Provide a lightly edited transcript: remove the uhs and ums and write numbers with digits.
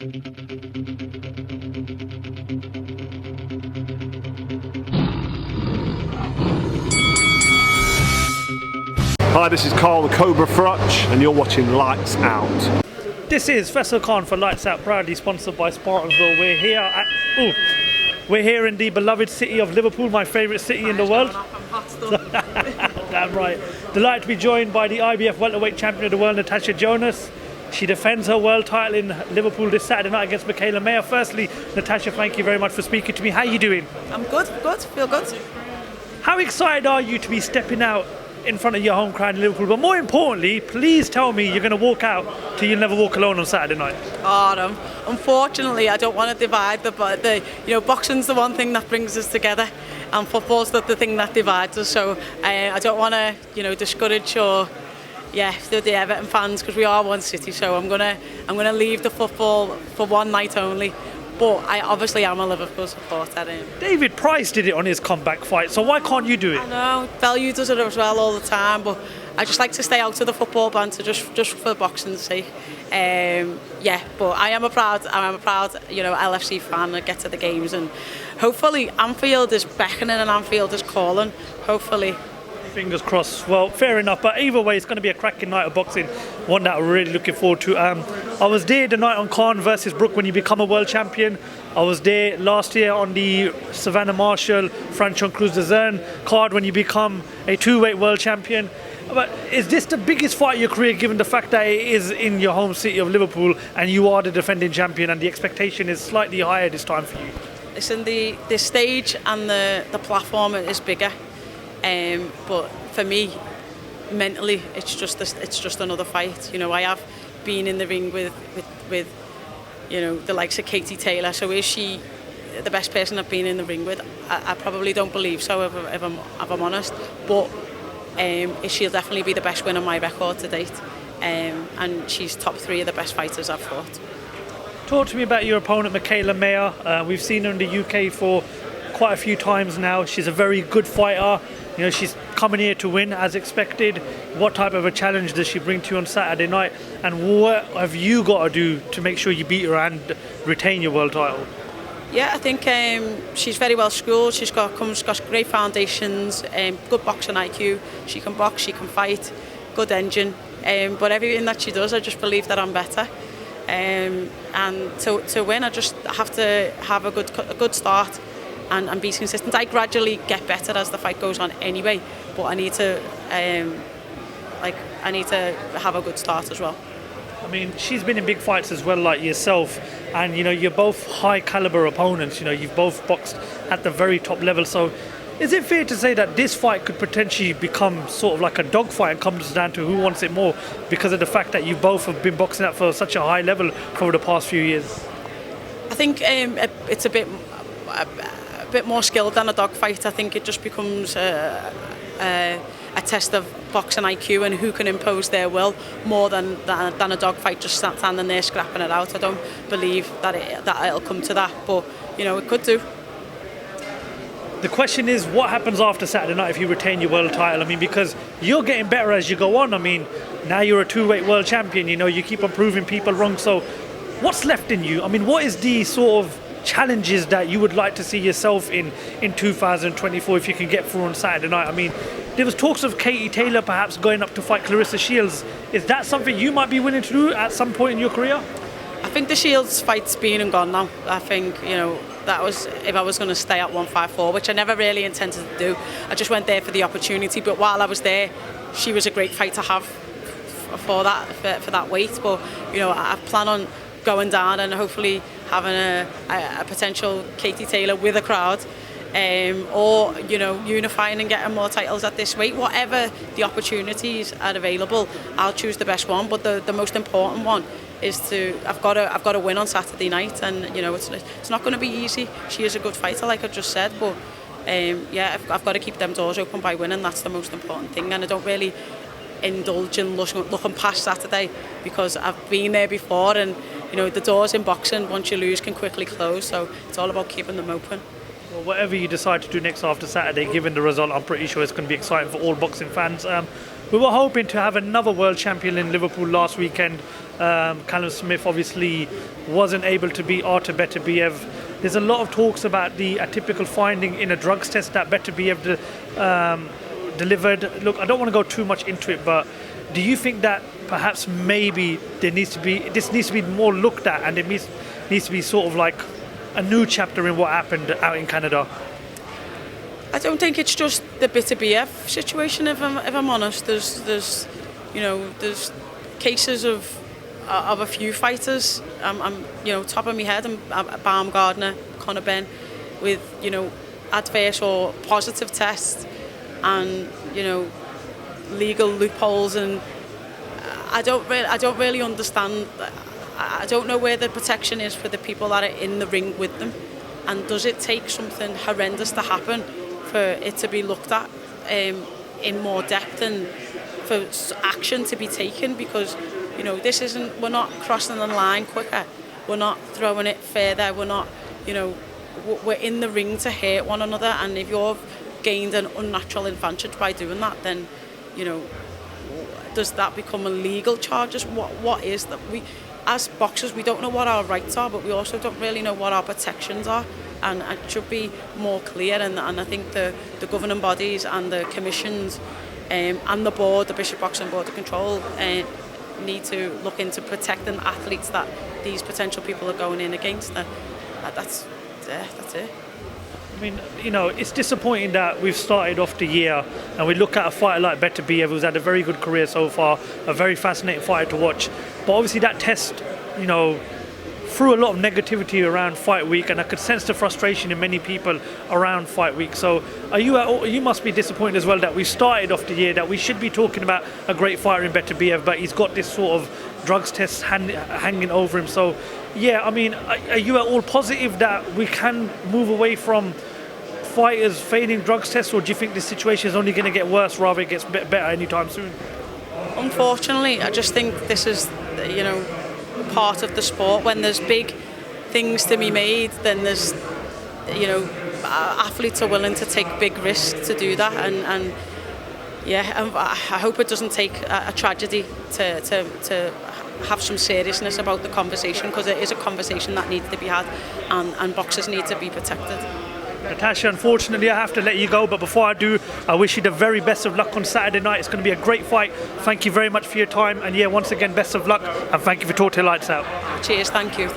Hi, this is Carl the Cobra Frutch, and you're watching Lights Out. This is Faisal Khan for Lights Out, proudly sponsored by Spartans Law. We're here in the beloved city of Liverpool, my favourite city in the world. Damn right. Delighted to be joined by the IBF welterweight champion of the world, Natasha Jonas. She defends her world title in Liverpool this Saturday night against Mikaela. Firstly, Natasha, thank you very much for speaking to me. How are you doing? I'm good, feel good. How excited are you to be stepping out in front of your home crowd in Liverpool? But more importantly, please tell me you're going to walk out till you'll never walk alone on Saturday night. Oh, no. Unfortunately, I don't want to divide boxing's the one thing that brings us together, and football's the thing that divides us. So I don't want to, discourage the Everton fans, because we are one city. So I'm gonna leave the football for one night only. But I obviously am a Liverpool supporter. David Price did it on his comeback fight, so why can't you do it? I know, Bellew does it as well all the time, but I just like to stay out of the football banter just for boxing's sake. But I am a proud LFC fan. I get to the games, and hopefully Anfield is beckoning and Anfield is calling. Hopefully. Fingers crossed. Well, fair enough, but either way, it's going to be a cracking night of boxing, one that we're really looking forward to. I was there the night on Khan versus Brook when you become a world champion. I was there last year on the Savannah Marshall Franchon Cruz de Zern card when you become a two-weight world champion. But is this the biggest fight of your career, given the fact that it is in your home city of Liverpool and you are the defending champion, and the expectation is slightly higher this time for you? Listen, the stage and the platform is bigger. But for me, mentally, it's just another fight. I have been in the ring with the likes of Katie Taylor. So is she the best person I've been in the ring with? I probably don't believe so, if I'm honest. But she'll definitely be the best win on my record to date. And she's top 3 of the best fighters I've fought. Talk to me about your opponent, Mikaela. We've seen her in the UK for quite a few times now. She's a very good fighter. She's coming here to win as expected. What type of a challenge does she bring to you on Saturday night? And what have you got to do to make sure you beat her and retain your world title? Yeah, I think she's very well schooled. She's got great foundations, good boxing IQ. She can box, she can fight, good engine. But everything that she does, I just believe that I'm better. And to win, I just have to have a good start. And be consistent. I gradually get better as the fight goes on anyway, but I need to have a good start as well. I mean, she's been in big fights as well, like yourself, and you're both high caliber opponents. You've both boxed at the very top level. So is it fair to say that this fight could potentially become sort of like a dogfight and comes down to who wants it more, because of the fact that you both have been boxing at for such a high level for the past few years? I think it's a bit more skilled than a dogfight. I think it just becomes a test of boxing IQ and who can impose their will more than a dogfight just standing there scrapping it out. I don't believe that it'll come to that, but it could do. The question is, what happens after Saturday night if you retain your world title? I mean, because you're getting better as you go on. I mean, now you're a two-weight world champion. You keep on proving people wrong. So what's left in you? I mean, what is the sort of challenges that you would like to see yourself in 2024 if you can get through on Saturday night? I mean, there was talks of Katie Taylor perhaps going up to fight Clarissa Shields. Is that something you might be willing to do at some point in your career? I think the Shields fight's been and gone now. I think, that was if I was going to stay at 154, which I never really intended to do. I just went there for the opportunity, but while I was there, she was a great fight to have for that weight. But, I plan on going down and hopefully having a potential Katie Taylor with a crowd, or unifying and getting more titles at this weight. Whatever the opportunities are available, I'll choose the best one. But the most important one is I've got to win on Saturday night, and it's not going to be easy. She is a good fighter, like I just said, but I've got to keep them doors open by winning. That's the most important thing, and I don't really indulge in looking past Saturday, because I've been there before, and the doors in boxing, once you lose, can quickly close. So it's all about keeping them open. Well, whatever you decide to do next after Saturday, given the result, I'm pretty sure it's going to be exciting for all boxing fans. We were hoping to have another world champion in Liverpool last weekend. Callum Smith obviously wasn't able to beat Artur Beterbiev. There's a lot of talks about the atypical finding in a drugs test that Beterbiev delivered. Look, I don't want to go too much into it, but do you think that perhaps maybe this needs to be more looked at, and it needs to be sort of like a new chapter in what happened out in Canada? I don't think it's just the Beterbiev situation. If I'm honest, there's cases of a few fighters. I'm top of my head. I'm Baumgardner, Conor Ben, with adverse or positive tests, and legal loopholes, and I don't really understand. I don't know where the protection is for the people that are in the ring with them, and does it take something horrendous to happen for it to be looked at in more depth and for action to be taken? Because we're not crossing the line quicker, we're not throwing it further, we're not we're in the ring to hurt one another, and if you've gained an unnatural advantage by doing that, then does that become a legal charge? What is that? We, as boxers, we don't know what our rights are, but we also don't really know what our protections are, and it should be more clear. And I think the governing bodies and the commissions and the board, the Bishop Boxing Board of Control, need to look into protecting athletes that these potential people are going in against. That's it. I mean, it's disappointing that we've started off the year and we look at a fighter like Beterbiev, who's had a very good career so far, a very fascinating fighter to watch. But obviously that test, threw a lot of negativity around fight week, and I could sense the frustration in many people around fight week. So you must be disappointed as well that we started off the year, that we should be talking about a great fighter in Beterbiev, but he's got this sort of drugs test hanging over him. So, yeah, I mean, are you at all positive that we can move away from fighters failing drugs tests, or do you think this situation is only going to get worse rather than it gets better anytime soon? Unfortunately, I just think this is, part of the sport. When there's big things to be made, then there's, athletes are willing to take big risks to do that, and I hope it doesn't take a tragedy to have some seriousness about the conversation, because it is a conversation that needs to be had, and boxers need to be protected. Natasha, unfortunately I have to let you go, but before I do, I wish you the very best of luck on Saturday night. It's going to be a great fight. Thank you very much for your time, and once again, best of luck, and thank you for talking to Lights Out. Cheers, thank you.